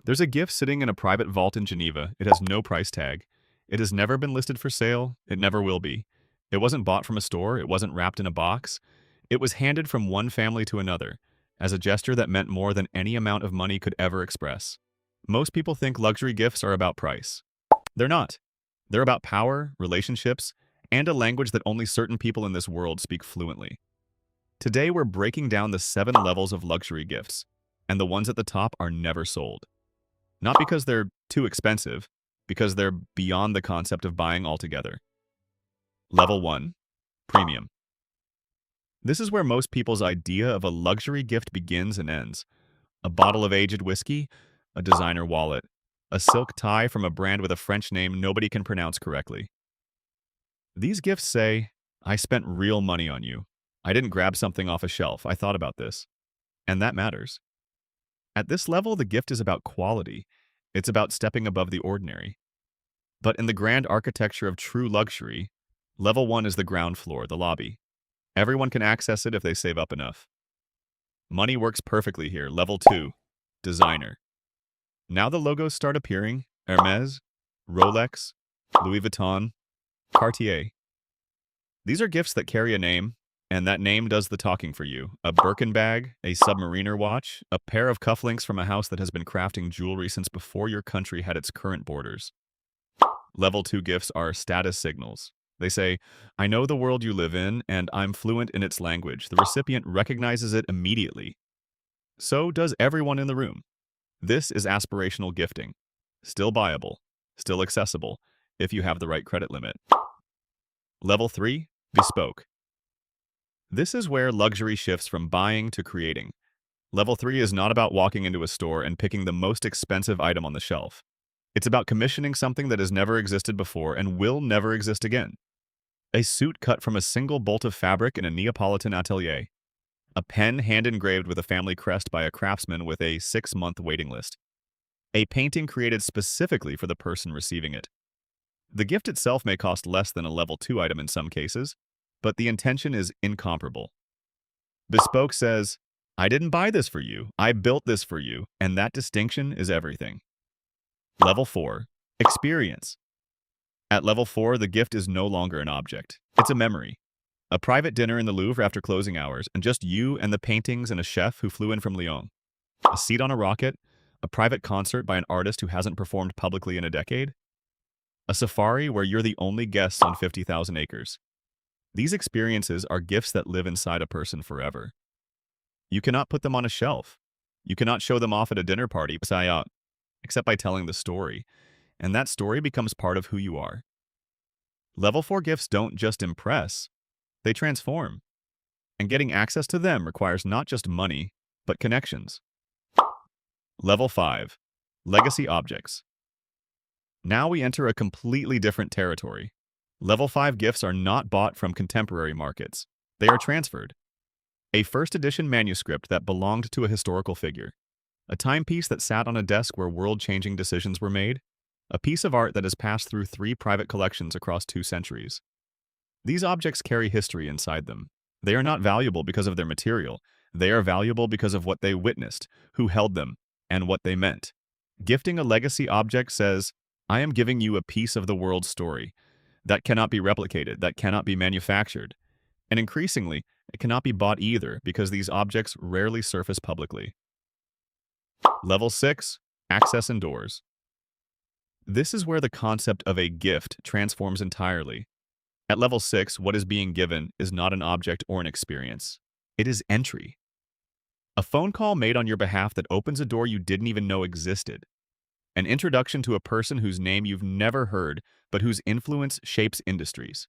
There's a gift sitting in a private vault in Geneva. It has no price tag. It has never been listed for sale. It never will be. It wasn't bought from a store. It wasn't wrapped in a box. It was handed from one family to another as a gesture that meant more than any amount of money could ever express. Most people think luxury gifts are about price. They're not. They're about power, relationships, and a language that only certain people in this world speak fluently. Today, we're breaking down the 7 levels of luxury gifts, and the ones at the top are never sold. Not because they're too expensive, because they're beyond the concept of buying altogether. Level 1. Premium. This is where most people's idea of a luxury gift begins and ends. A bottle of aged whiskey, a designer wallet, a silk tie from a brand with a French name nobody can pronounce correctly. These gifts say, I spent real money on you. I didn't grab something off a shelf. I thought about this. And that matters. At this level, the gift is about quality. It's about stepping above the ordinary. But in the grand architecture of true luxury, level 1 is the ground floor, the lobby. Everyone can access it if they save up enough. Money works perfectly here. Level 2, designer. Now the logos start appearing: Hermes, Rolex, Louis Vuitton, Cartier. These are gifts that carry a name, and that name does the talking for you. A Birkin bag, a Submariner watch, a pair of cufflinks from a house that has been crafting jewelry since before your country had its current borders. Level 2 gifts are status signals. They say, I know the world you live in, and I'm fluent in its language. The recipient recognizes it immediately. So does everyone in the room. This is aspirational gifting. Still buyable, still accessible, if you have the right credit limit. Level 3, bespoke. This is where luxury shifts from buying to creating. Level 3 is not about walking into a store and picking the most expensive item on the shelf. It's about commissioning something that has never existed before and will never exist again. A suit cut from a single bolt of fabric in a Neapolitan atelier. A pen hand-engraved with a family crest by a craftsman with a 6-month waiting list. A painting created specifically for the person receiving it. The gift itself may cost less than a level 2 item in some cases, but the intention is incomparable. Bespoke says, I didn't buy this for you, I built this for you, and that distinction is everything. Level 4. Experience. At level 4, the gift is no longer an object. It's a memory. A private dinner in the Louvre after closing hours, and just you and the paintings and a chef who flew in from Lyon. A seat on a rocket, a private concert by an artist who hasn't performed publicly in a decade. A safari where you're the only guest on 50,000 acres. These experiences are gifts that live inside a person forever. You cannot put them on a shelf. You cannot show them off at a dinner party, except by telling the story, and that story becomes part of who you are. Level 4 gifts don't just impress, they transform. And getting access to them requires not just money, but connections. Level 5. Legacy objects. Now we enter a completely different territory. Level 5 gifts are not bought from contemporary markets. They are transferred. A first edition manuscript that belonged to a historical figure. A timepiece that sat on a desk where world-changing decisions were made. A piece of art that has passed through 3 private collections across 2 centuries. These objects carry history inside them. They are not valuable because of their material. They are valuable because of what they witnessed, who held them, and what they meant. Gifting a legacy object says, I am giving you a piece of the world's story. That cannot be replicated, that cannot be manufactured. And increasingly, it cannot be bought either because these objects rarely surface publicly. Level 6. Access and doors. This is where the concept of a gift transforms entirely. At level 6, what is being given is not an object or an experience. It is entry. A phone call made on your behalf that opens a door you didn't even know existed. An introduction to a person whose name you've never heard, but whose influence shapes industries.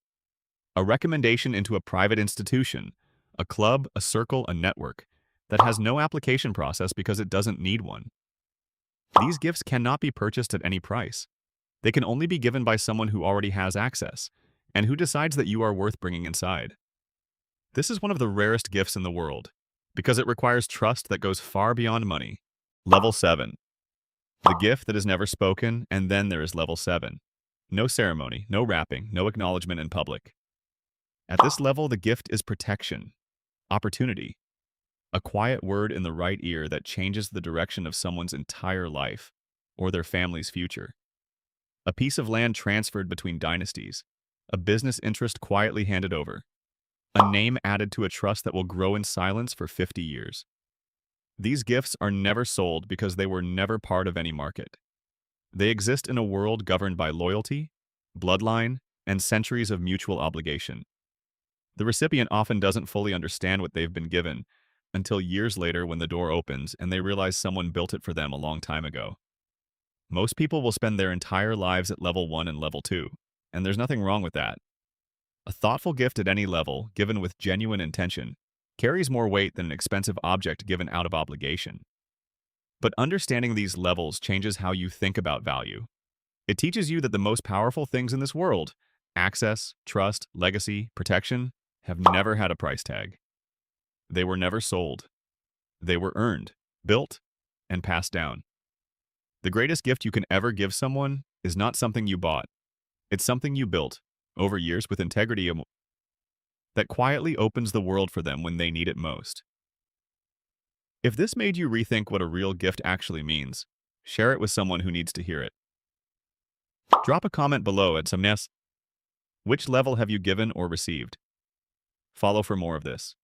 A recommendation into a private institution, a club, a circle, a network, that has no application process because it doesn't need one. These gifts cannot be purchased at any price. They can only be given by someone who already has access, and who decides that you are worth bringing inside. This is one of the rarest gifts in the world, because it requires trust that goes far beyond money. Level 7. The gift that is never spoken, and then there is level 7. No ceremony, no wrapping, no acknowledgement in public. At this level, the gift is protection, opportunity, a quiet word in the right ear that changes the direction of someone's entire life. or their family's future. A piece of land transferred between dynasties, a business interest quietly handed over, a name added to a trust that will grow in silence for 50 years. These gifts are never sold because they were never part of any market. They exist in a world governed by loyalty, bloodline, and centuries of mutual obligation. The recipient often doesn't fully understand what they've been given until years later when the door opens and they realize someone built it for them a long time ago. Most people will spend their entire lives at level 1 and level 2, and there's nothing wrong with that. A thoughtful gift at any level, given with genuine intention, carries more weight than an expensive object given out of obligation. But understanding these levels changes how you think about value. It teaches you that the most powerful things in this world, access, trust, legacy, protection, have never had a price tag. They were never sold. They were earned, built, and passed down. The greatest gift you can ever give someone is not something you bought. It's something you built, over years with integrity that quietly opens the world for them when they need it most. If this made you rethink what a real gift actually means, share it with someone who needs to hear it. Drop a comment below at some. Which level have you given or received? Follow for more of this.